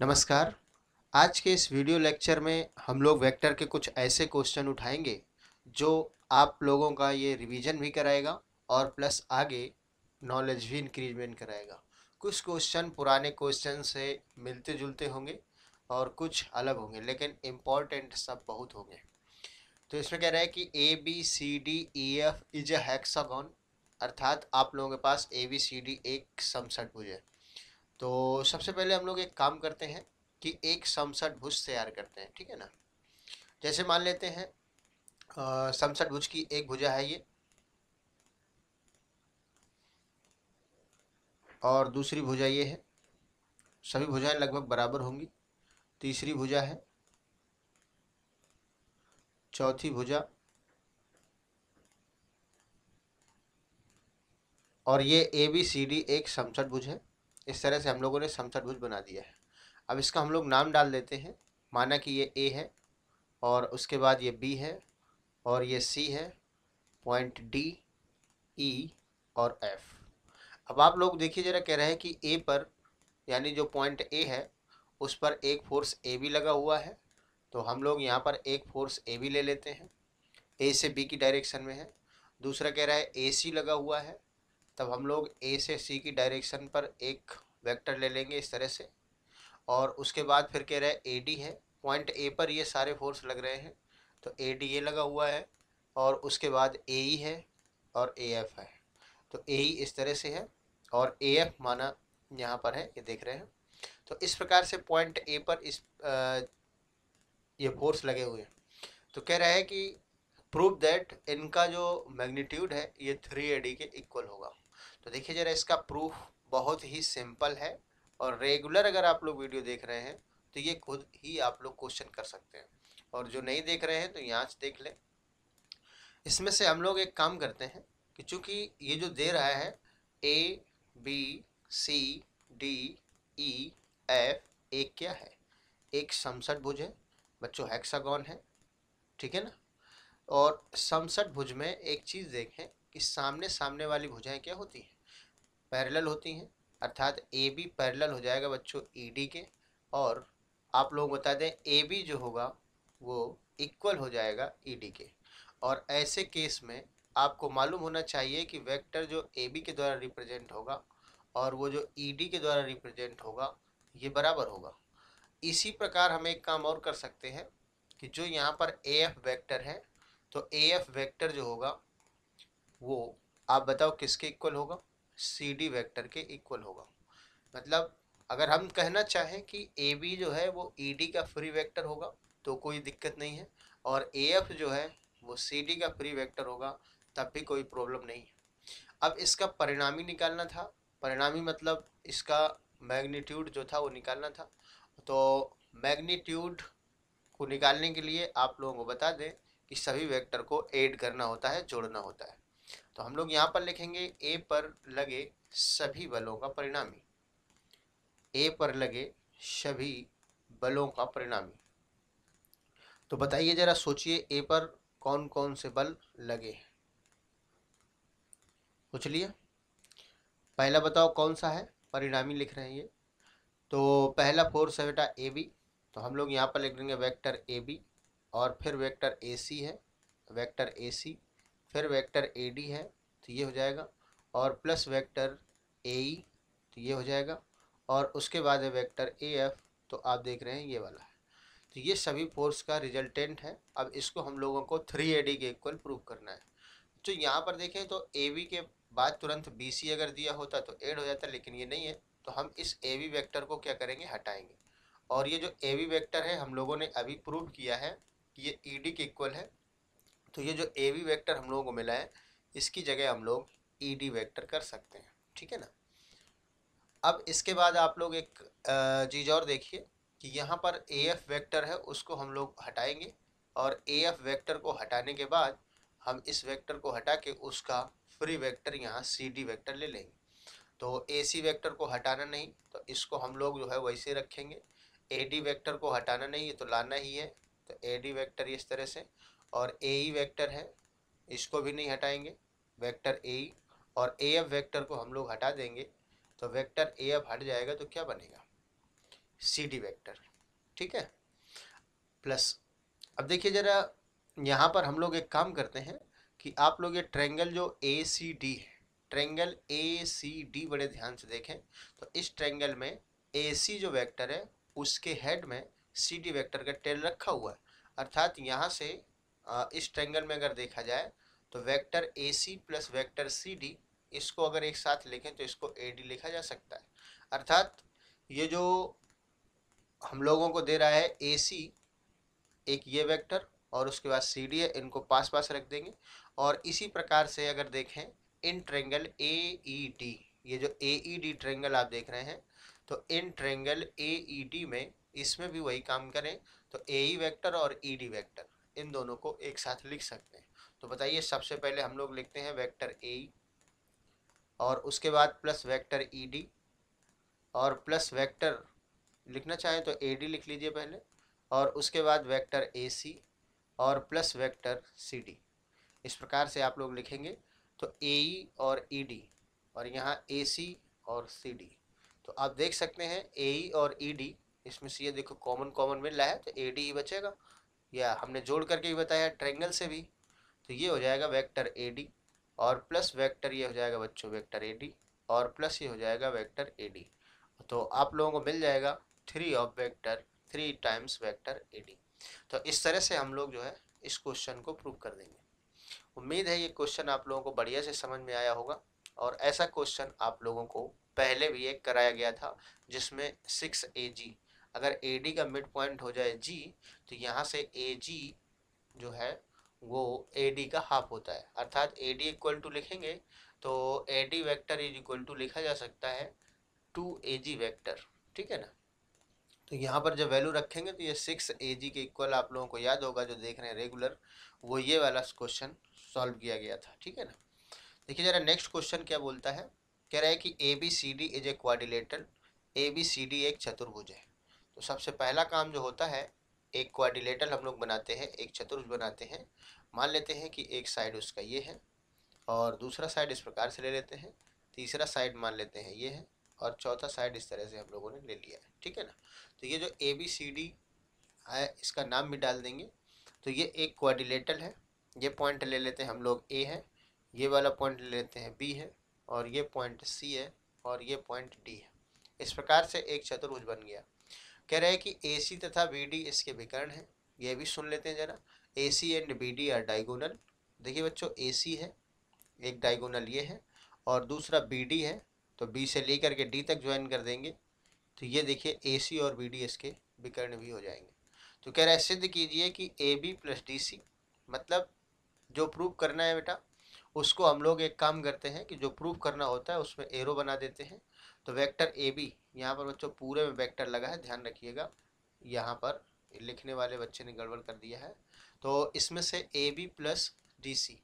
नमस्कार। आज के इस वीडियो लेक्चर में हम लोग वेक्टर के कुछ ऐसे क्वेश्चन उठाएंगे जो आप लोगों का ये रिवीजन भी कराएगा और प्लस आगे नॉलेज भी इंक्रीजमेंट कराएगा। कुछ क्वेश्चन पुराने क्वेश्चन से मिलते जुलते होंगे और कुछ अलग होंगे, लेकिन इम्पॉर्टेंट सब बहुत होंगे। तो इसमें कह रहा है कि ABCDEF इज अ हेक्सागोन, अर्थात आप लोगों के पास ABCD एक समषटभुज है। तो सबसे पहले हम लोग एक काम करते हैं कि एक समषटभुज तैयार करते हैं, ठीक है ना। जैसे मान लेते हैं समषटभुज की एक भुजा है ये, और दूसरी भुजा ये है। सभी भुजाएं लगभग बराबर होंगी। तीसरी भुजा है, चौथी भुजा, और ये ABCD एक समषटभुज है। इस तरह से हम लोगों ने समषटभुज बना दिया है। अब इसका हम लोग नाम डाल देते हैं। माना कि ये A है, और उसके बाद ये B है, और ये C है, पॉइंट D, E और F। अब आप लोग देखिए जरा, कह रहे हैं कि ए पर, यानी जो पॉइंट ए है उस पर एक फोर्स ए बी लगा हुआ है। तो हम लोग यहाँ पर एक फोर्स ए बी ले लेते हैं, ए से बी की डायरेक्शन में है। दूसरा कह रहा है ए सी लगा हुआ है, तब हम लोग ए से सी की डायरेक्शन पर एक वेक्टर ले लेंगे इस तरह से। और उसके बाद फिर कह रहा है ए डी है, पॉइंट ए पर ये सारे फोर्स लग रहे हैं, तो ए डी ए लगा हुआ है। और उसके बाद ए ई है और ए एफ है, तो ए ई इस तरह से है, और ए एफ माना यहाँ पर है, ये देख रहे हैं। तो इस प्रकार से पॉइंट ए पर ये फोर्स लगे हुए हैं। तो कह रहा है कि प्रूव दैट इनका जो मैग्नीट्यूड है ये 3AD के इक्वल होगा। तो देखिए जरा, इसका प्रूफ बहुत ही सिंपल है, और रेगुलर अगर आप लोग वीडियो देख रहे हैं तो ये खुद ही आप लोग क्वेश्चन कर सकते हैं, और जो नहीं देख रहे हैं तो यहाँ से देख लें। इसमें से हम लोग एक काम करते हैं कि चूंकि ये जो दे रहा है ABCDEF, एक क्या है, एक समषटभुज है बच्चों, हेक्सागोन है, ठीक है ना। और समषटभुज में एक चीज़ देखें कि सामने सामने वाली भुजाएं क्या होती हैं, पैरेलल होती हैं। अर्थात ए बी पैरेलल हो जाएगा बच्चों ED के, और आप लोग बता दें AB जो होगा वो इक्वल हो जाएगा ED के। और ऐसे केस में आपको मालूम होना चाहिए कि वेक्टर जो AB के द्वारा रिप्रेजेंट होगा और वो जो ED के द्वारा रिप्रेजेंट होगा ये बराबर होगा। इसी प्रकार हम एक काम और कर सकते हैं कि जो यहाँ पर AF वेक्टर है, तो AF वेक्टर जो होगा वो आप बताओ किसके इक्वल होगा, CD वेक्टर के इक्वल होगा। मतलब अगर हम कहना चाहें कि AB जो है वो ED का फ्री वेक्टर होगा तो कोई दिक्कत नहीं है, और AF जो है वो CD का फ्री वेक्टर होगा तब भी कोई प्रॉब्लम नहीं है। अब इसका परिणामी निकालना था, परिणामी मतलब इसका मैग्नीट्यूड जो था वो निकालना था। तो मैग्नीट्यूड को निकालने के लिए आप लोगों को बता दें कि सभी वेक्टर को ऐड करना होता है, जोड़ना होता है। तो हम लोग यहाँ पर लिखेंगे ए पर लगे सभी बलों का परिणामी, ए पर लगे सभी बलों का परिणामी। तो बताइए जरा, सोचिए ए पर कौन कौन से बल लगे, पूछ लिया। पहला बताओ कौन सा है, परिणामी लिख रहे हैं ये। तो पहला फोर्स है बेटा ए बी, तो हम लोग यहाँ पर लिख देंगे वेक्टर ए बी, और फिर वेक्टर ए सी है, वेक्टर ए सी, फिर वेक्टर ए डी है, तो ये हो जाएगा, और प्लस वेक्टर ए ई, तो ये हो जाएगा, और उसके बाद है वेक्टर ए एफ, तो आप देख रहे हैं ये वाला है। तो ये सभी फोर्स का रिजल्टेंट है। अब इसको हम लोगों को 3AD के इक्वल प्रूव करना है। तो यहाँ पर देखें तो ए बी के बाद तुरंत बी सी अगर दिया होता तो ऐड हो जाता, लेकिन ये नहीं है, तो हम इस ए बी वेक्टर को क्या करेंगे, हटाएंगे। और ये जो ए बी वेक्टर है हम लोगों ने अभी प्रूव किया है कि ये ED के इक्वल है, तो ये जो ए बी वेक्टर हम लोगों को मिला है इसकी जगह हम लोग ED वेक्टर कर सकते हैं, ठीक है ना। अब इसके बाद आप लोग एक चीज़ और देखिए कि यहाँ पर AF वेक्टर है उसको हम लोग हटाएंगे, और AF वेक्टर को हटाने के बाद हम इस वेक्टर को हटा के उसका फ्री वेक्टर यहाँ CD वेक्टर ले लेंगे। तो AC वेक्टर को हटाना नहीं, तो इसको हम लोग जो है वैसे रखेंगे। AD वेक्टर को हटाना नहीं, ये तो लाना ही है, तो AD वेक्टर इस तरह से, और AE वेक्टर है इसको भी नहीं हटाएंगे, वेक्टर AE। और AF वेक्टर को हम लोग हटा देंगे, तो वेक्टर AF हट जाएगा तो क्या बनेगा, सी डी वेक्टर, ठीक है। प्लस अब देखिए जरा, यहाँ पर हम लोग एक काम करते हैं कि आप लोग ये ट्रायंगल जो ए सी डी है, ट्रायंगल ए सी डी बड़े ध्यान से देखें। तो इस ट्रायंगल में ए सी जो वेक्टर है उसके हेड में सी डी वेक्टर का टेल रखा हुआ है। अर्थात यहाँ से इस ट्रायंगल में अगर देखा जाए तो vector A C plus vector C D, इसको अगर एक साथ लिखें तो इसको ए डी लिखा जा सकता है। अर्थात ये जो हम लोगों को दे रहा है ए सी, एक ये वेक्टर और उसके बाद सी डी है, इनको पास पास रख देंगे। और इसी प्रकार से अगर देखें इन ट्रायंगल ए ई डी, ये जो ए ई डी ट्रायंगल आप देख रहे हैं, तो इन ट्रायंगल ए ई डी में इसमें भी वही काम करें तो ए ई वेक्टर और ई डी वेक्टर इन दोनों को एक साथ लिख सकते हैं। तो बताइए, सबसे पहले हम लोग लिखते हैं वेक्टर ए ई और उसके बाद प्लस वेक्टर ई डी और प्लस वेक्टर लिखना चाहें तो ए डी लिख लीजिए पहले, और उसके बाद वेक्टर ए सी और प्लस वेक्टर सी डी। इस प्रकार से आप लोग लिखेंगे तो ए ई और ई डी और यहाँ ए सी और सी डी। तो आप देख सकते हैं ए ई और ई डी, इसमें से ये देखो कॉमन कॉमन मिल रहा है तो ए डी ही बचेगा, या हमने जोड़ करके ही बताया ट्रायंगल से भी। तो ये हो जाएगा वेक्टर ए डी और प्लस वेक्टर ये हो जाएगा बच्चों वेक्टर ए डी और प्लस ये हो जाएगा वेक्टर ए डी। तो आप लोगों को मिल जाएगा 3 of vector 3 times vector A D. तो इस तरह से हम लोग जो है इस क्वेश्चन को प्रूव कर देंगे। उम्मीद है ये क्वेश्चन आप लोगों को बढ़िया से समझ में आया होगा। और ऐसा क्वेश्चन आप लोगों को पहले भी एक कराया गया था जिसमें 6AG, अगर AD का मिड पॉइंट हो जाए G तो यहाँ से AG जो है वो AD का हाफ होता है। अर्थात AD इक्वल टू लिखेंगे तो AD vector is equal to लिखा जा सकता है 2AG वेक्टर, ठीक है ना। तो यहाँ पर जब वैल्यू रखेंगे तो ये 6AG के इक्वल आप लोगों को याद होगा, जो देख रहे हैं रेगुलर, वो ये वाला क्वेश्चन सॉल्व किया गया था, ठीक है ना। देखिए जरा नेक्स्ट क्वेश्चन क्या बोलता है, कह रहा है कि A B C D is a quadrilateral, A B C D एक चतुर्भुज है। तो सबसे पहला काम जो होता है, एक क्वाड्रिलेटरल हम लोग बनाते हैं, एक चतुर्भुज बनाते हैं। मान लेते हैं कि एक साइड उसका ये है और दूसरा साइड इस प्रकार से ले लेते हैं, तीसरा साइड मान लेते हैं ये है और चौथा साइड इस तरह से हम लोगों ने ले लिया है, ठीक है ना। तो ये जो ए बी सी डी है इसका नाम भी डाल देंगे। तो ये एक क्वाड्रिलेटरल है, ये पॉइंट ले लेते हैं हम लोग ए है, ये वाला पॉइंट ले लेते हैं बी है और ये पॉइंट सी है और ये पॉइंट डी है। इस प्रकार से एक चतुर्भुज बन गया। कह रहे हैं कि ए सी तथा बी डी इसके विकर्ण हैं। ये भी सुन लेते हैं जरा, A C and B D are diagonal. देखिए बच्चों, ए सी है एक डायगोनल ये है और दूसरा बी डी है, तो बी से लेकर के डी तक ज्वाइन कर देंगे तो ये देखिए ए सी और बी डी इसके विकर्ण भी हो जाएंगे। तो कह रहा है सिद्ध कीजिए कि A B plus D C, मतलब जो प्रूव करना है बेटा उसको हम लोग एक काम करते हैं कि जो प्रूव करना होता है उसमें एरो बना देते हैं। तो वेक्टर ए बी, यहाँ पर बच्चों पूरे में वेक्टर लगा है, ध्यान रखिएगा, यहाँ पर लिखने वाले बच्चे ने गड़बड़ कर दिया है। तो इसमें से A B plus D C,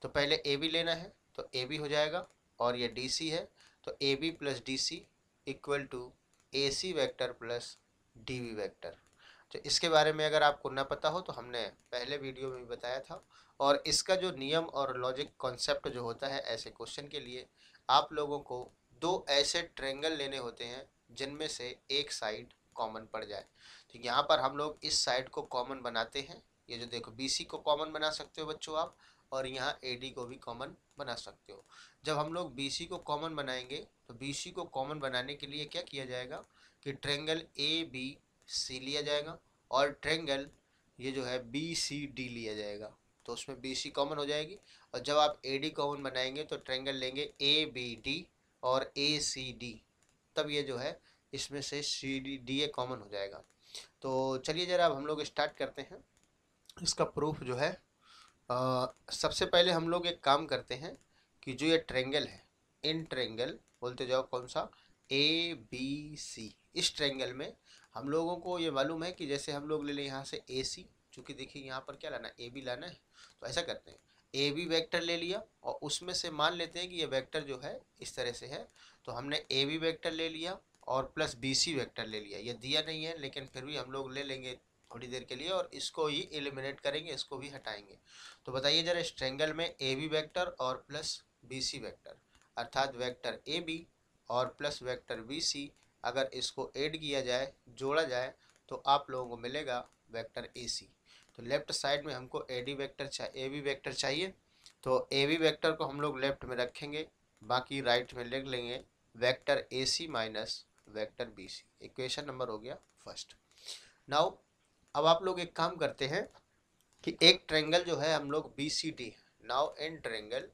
तो पहले ए बी लेना है तो ए बी हो जाएगा और ये डी सी है तो A B plus D C equal to A C vector plus D B vector. तो इसके बारे में अगर आपको ना पता हो तो हमने पहले वीडियो में भी बताया था। और इसका जो नियम और लॉजिक कॉन्सेप्ट जो होता है ऐसे क्वेश्चन के लिए, आप लोगों को दो ऐसे ट्रायंगल लेने होते हैं जिनमें से एक साइड कॉमन पड़ जाए। तो यहाँ पर हम लोग इस साइड को कॉमन बनाते हैं, ये जो देखो BC को कॉमन बना सकते हो बच्चों आप, और यहाँ AD को भी कॉमन बना सकते हो। जब हम लोग BC को कॉमन बनाएंगे तो BC को कॉमन बनाने के लिए क्या किया जाएगा कि ट्रायंगल ABC लिया जाएगा और ट्रायंगल ये जो है BCD लिया जाएगा, तो उसमें BC कॉमन हो जाएगी। और जब आप AD कॉमन बनाएंगे तो ट्रायंगल लेंगे ABD और ACD, तब ये जो है इसमें से CDA कॉमन हो जाएगा। तो चलिए जरा अब हम लोग स्टार्ट करते हैं इसका प्रूफ जो है। सबसे पहले हम लोग एक काम करते हैं कि जो ये ट्रायंगल है, इन ट्रायंगल बोलते जाओ कौन सा, ABC, इस ट्रायंगल में हम लोगों को ये मालूम है कि जैसे हम लोग ले लें यहाँ से AC, चूँकि देखिए यहाँ पर क्या लाना है, AB लाना है, तो ऐसा करते हैं AB वेक्टर ले लिया और उसमें से मान लेते हैं कि ये वेक्टर जो है इस तरह से है, तो हमने AB वेक्टर ले लिया और प्लस BC वेक्टर ले लिया। ये दिया नहीं है लेकिन फिर भी हम लोग ले लेंगे थोड़ी देर के लिए और इसको ही एलिमिनेट करेंगे, इसको भी हटाएंगे। तो बताइए जरा, इस ट्रायंगल में AB वेक्टर और प्लस BC वेक्टर, अर्थात वेक्टर AB और प्लस वेक्टर BC अगर इसको ऐड किया जाए, जोड़ा जाए, तो आप लोगों को मिलेगा वेक्टर AC। तो लेफ्ट साइड में हमको ए बी वेक्टर चाहिए, तो ए बी वेक्टर को हम लोग लेफ्ट में रखेंगे, बाकी राइट में लिख लेंगे vector AC minus vector BC। Equation number हो गया फर्स्ट। नाउ अब आप लोग एक काम करते हैं कि एक ट्रायंगल जो है हम लोग BCD, now in triangle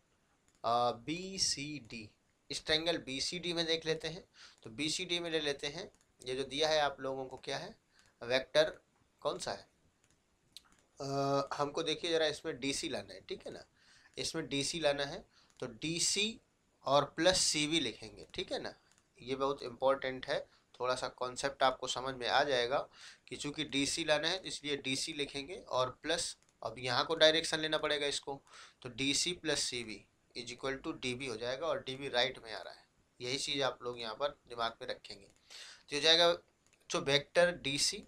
BCD, इस ट्रायंगल BCD में देख लेते हैं। तो BCD में ले लेते हैं, ये जो दिया है आप लोगों को क्या है, वेक्टर कौन सा है, हमको देखिए ज़रा इसमें DC लाना है, ठीक है ना, इसमें DC लाना है, तो DC और प्लस CV लिखेंगे, ठीक है ना। ये बहुत इम्पोर्टेंट है, थोड़ा सा कॉन्सेप्ट आपको समझ में आ जाएगा कि चूंकि DC लाना है इसलिए DC लिखेंगे और प्लस, अब यहाँ को डायरेक्शन लेना पड़ेगा इसको, तो DC plus CV is equal to DB हो जाएगा, और DB राइट में आ रहा है, यही चीज़ आप लोग यहाँ पर दिमाग में रखेंगे। तो हो जाएगा जो वेक्टर DC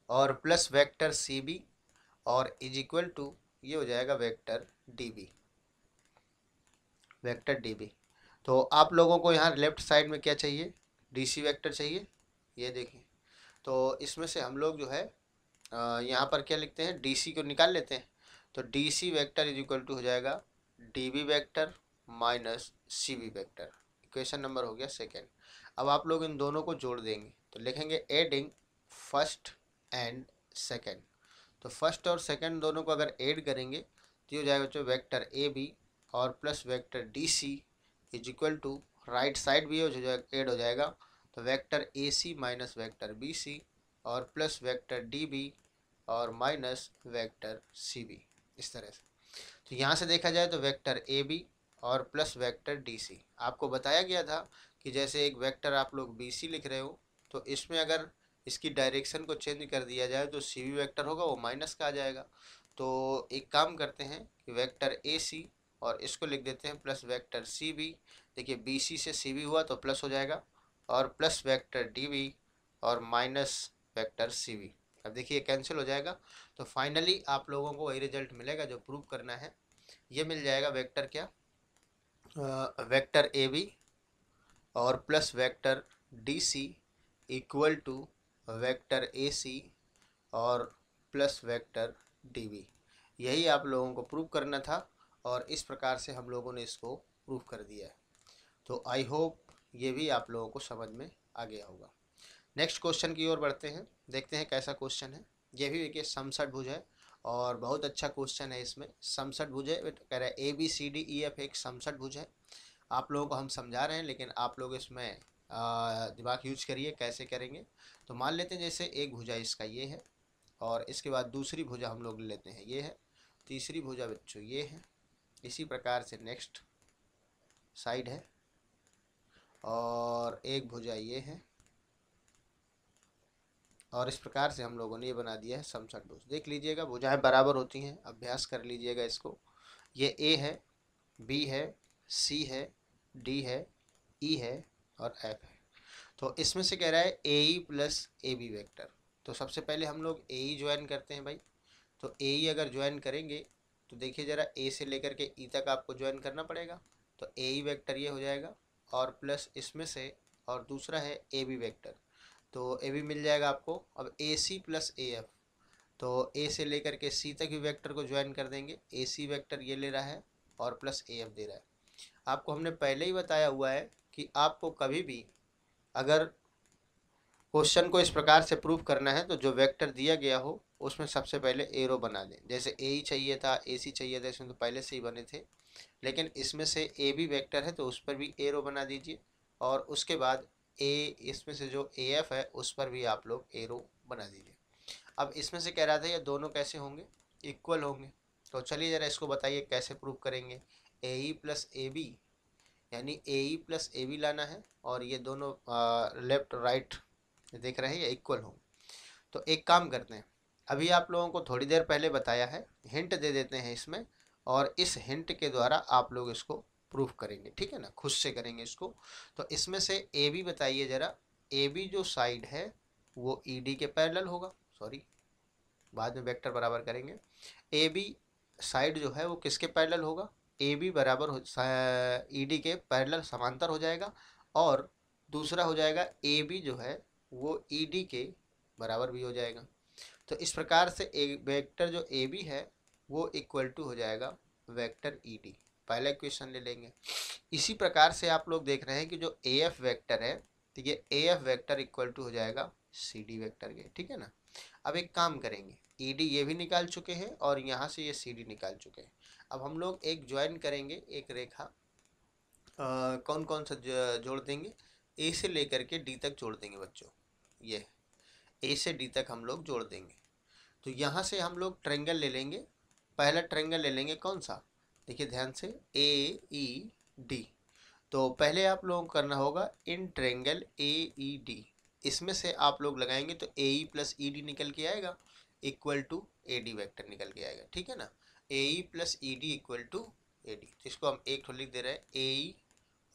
और प्लस वेक्टर CB और इज इक्वल टू ये हो जाएगा वेक्टर DB। तो आप लोगों को यहाँ लेफ्ट साइड में क्या चाहिए, DC वेक्टर चाहिए, ये देखिए। तो इसमें से हम लोग जो है यहाँ पर क्या लिखते हैं, DC को निकाल लेते हैं, तो DC vector is equal to हो जाएगा DB vector minus CV vector. Equation number हो गया सेकेंड। अब आप लोग इन दोनों को जोड़ देंगे, तो लिखेंगे एडिंग फर्स्ट एंड सेकेंड। तो फर्स्ट और सेकेंड दोनों को अगर ऐड करेंगे तो ये हो जाएगा जो वेक्टर AB और plus vector DC is equal to, right side भी ऐड हो जाएगा, तो vector AC minus vector BC और प्लस वेक्टर DB और माइनस वेक्टर CB, इस तरह से। तो यहाँ से देखा जाए तो वेक्टर AB और प्लस वेक्टर DC, आपको बताया गया था कि जैसे एक वेक्टर आप लोग BC लिख रहे हो, तो इसमें अगर इसकी डायरेक्शन को चेंज कर दिया जाए तो CV वेक्टर होगा वो माइनस का आ जाएगा। तो एक काम करते हैं कि वेक्टर AC और इसको लिख देते हैं प्लस वेक्टर CB। देखिए BC से CB हुआ तो प्लस हो जाएगा, और प्लस वेक्टर DB और माइनस वेक्टर CB। अब देखिए कैंसिल हो जाएगा, तो फाइनली आप लोगों को वही रिजल्ट मिलेगा जो प्रूव करना है। ये मिल जाएगा वेक्टर क्या, वेक्टर AB और plus vector DC equal to vector AC और प्लस वेक्टर DB। यही आप लोगों को प्रूव करना था, और इस प्रकार से हम लोगों ने इसको प्रूव कर दिया है। तो आई होप ये भी आप लोगों को समझ में आ गया होगा। नेक्स्ट क्वेश्चन की ओर बढ़ते हैं, देखते हैं कैसा क्वेश्चन है। ये भी देखिए समषटभुज है और बहुत अच्छा क्वेश्चन है। इसमें समषटभुज है, कह रहा है ABCDEF एक समषटभुज है। आप लोगों को हम समझा रहे हैं, लेकिन आप लोग इसमें दिमाग यूज करिए कैसे करेंगे। तो मान लेते हैं जैसे एक भुजा इसका ये है, और इसके बाद दूसरी भुजा हम लोग लेते हैं ये है, तीसरी भुजा बच्चों ये है, इसी प्रकार से नेक्स्ट साइड है, और एक भुजा ये है, और इस प्रकार से हम लोगों ने ये बना दिया है समषटभुज। देख लीजिएगा भुजाएं बराबर होती हैं, अभ्यास कर लीजिएगा इसको। ये A है, B है, C है, D है, E है और F है। तो इसमें से कह रहा है AE प्लस AB वेक्टर। तो सबसे पहले हम लोग AE ज्वाइन करते हैं भाई। तो AE अगर ज्वाइन करेंगे तो देखिए ज़रा A से लेकर के E तक आपको ज्वाइन करना पड़ेगा। तो AE वेक्टर ये हो जाएगा, और प्लस इसमें से, और दूसरा है AB वेक्टर, तो AB मिल जाएगा आपको। अब AC प्लस AF, तो A से लेकर के C तक भी वेक्टर को ज्वाइन कर देंगे। AC वेक्टर ये ले रहा है और प्लस AF दे रहा है। आपको हमने पहले ही बताया हुआ है कि आपको कभी भी अगर क्वेश्चन को इस प्रकार से प्रूव करना है तो जो वेक्टर दिया गया हो उसमें सबसे पहले एरो बना दें। जैसे AE चाहिए था, AC चाहिए था, इसमें तो पहले से ही बने थे, लेकिन इसमें से AB वेक्टर है तो उस पर भी एरो बना दीजिए, और उसके बाद इसमें से जो AF है उस पर भी आप लोग एरो बना दीजिए। अब इसमें से कह रहा था ये दोनों कैसे होंगे, इक्वल होंगे। तो चलिए ज़रा इसको बताइए कैसे प्रूव करेंगे। AE प्लस AB, यानी AE प्लस AB लाना है, और ये दोनों लेफ्ट राइट देख रहे हैं ये इक्वल होंगे। तो एक काम करते हैं, अभी आप लोगों को थोड़ी देर पहले बताया है, हिंट दे देते हैं इसमें, और इस हिंट के द्वारा आप लोग इसको प्रूफ करेंगे, ठीक है ना, खुद से करेंगे इसको। तो इसमें से AB बताइए ज़रा, AB जो साइड है वो ED के पैरेलल होगा, सॉरी बाद में वेक्टर बराबर करेंगे। AB साइड जो है वो किसके पैरेलल होगा, AB बराबर ED के पैरेलल समांतर हो जाएगा, और दूसरा हो जाएगा ए बी जो है वो ई डी के बराबर भी हो जाएगा। तो इस प्रकार से एक वेक्टर जो ए बी है वो इक्वल टू हो जाएगा वेक्टर ई डी। पहला इक्वेशन ले लेंगे। इसी प्रकार से आप लोग देख रहे हैं कि जो ए एफ वेक्टर है, तो ये A F vector equal to हो जाएगा सी डी वेक्टर के, ठीक है ना। अब एक काम करेंगे, ई डी ये भी निकाल चुके हैं और यहाँ से ये सी डी निकाल चुके हैं। अब हम लोग एक ज्वाइन करेंगे, एक रेखा कौन कौन सा जोड़ देंगे, ए से लेकर के डी तक जोड़ देंगे बच्चों। ये ए से डी तक हम लोग जोड़ देंगे। तो यहाँ से हम लोग ट्रायंगल ले लेंगे। पहला ट्रायंगल ले लेंगे कौन सा, देखिए ध्यान से, ए ई डी। तो पहले आप लोगों को करना होगा इन ट्रायंगल ए ई डी, इसमें से आप लोग लगाएंगे तो ए ई प्लस ई डी निकल के आएगा, equal to A D vector निकल के आएगा, ठीक है ना। A E plus E D equal to A D, तो इसको हम एक लिख दे रहे हैं, ए ई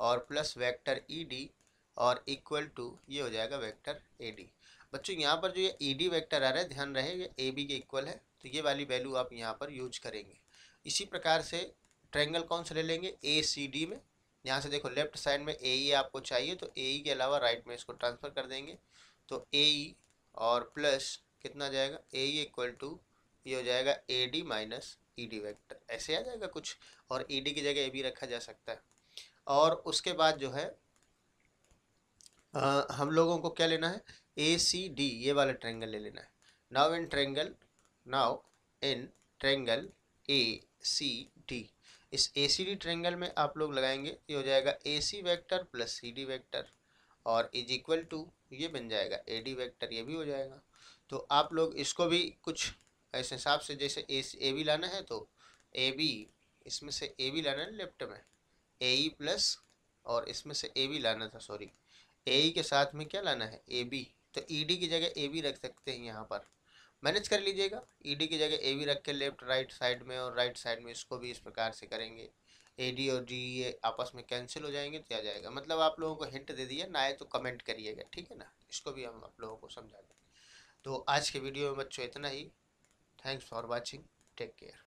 और प्लस वेक्टर ई डी और इक्वल टू ये हो जाएगा वेक्टर ए डी। बच्चों यहाँ पर जो ये ई डी वैक्टर आ रहा है, ध्यान रहे ये ए बी के इक्वल है, तो ये वाली वैल्यू आप यहाँ पर यूज करेंगे। इसी प्रकार से ट्रायंगल कौन सा ले लेंगे, ए सी डी में। यहाँ से देखो लेफ्ट साइड में ए ई आपको चाहिए, तो ए ई के अलावा राइट में इसको ट्रांसफ़र कर देंगे, तो ए ई और प्लस कितना जाएगा, ए ई इक्वल टू ये हो जाएगा A D minus E D vector, ऐसे आ जाएगा कुछ। और ई डी की जगह ए बी रखा जा सकता है। और उसके बाद जो है हम लोगों को क्या लेना है, ए सी डी ये वाला ट्रायंगल ले लेना है। Now in triangle A C D, इस ए सी डी ट्रायंगल में आप लोग लगाएंगे, ये हो जाएगा A C vector plus C D vector और इज इक्वल टू ये बन जाएगा ए डी वैक्टर, ये भी हो जाएगा। तो आप लोग इसको भी कुछ ऐसे हिसाब से, जैसे ए बी लाना है तो ए बी, इसमें से ए बी लाना है लेफ्ट में, ए ई प्लस, और इसमें से ए बी लाना था, सॉरी, ए ई के साथ में क्या लाना है, ए बी। तो ई डी की जगह ए बी रख सकते हैं, यहाँ पर मैनेज कर लीजिएगा। ई डी की जगह ए बी रख के लेफ्ट राइट साइड में, और राइट साइड में इसको भी इस प्रकार से करेंगे, ए डी और डी ये आपस में कैंसिल हो जाएंगे तो आ जाएगा। मतलब आप लोगों को हिंट दे दिया ना, आए तो कमेंट करिएगा, ठीक है ना, इसको भी हम आप लोगों को समझा देंगे। तो आज के वीडियो में बच्चों इतना ही। Thanks for watching, take care.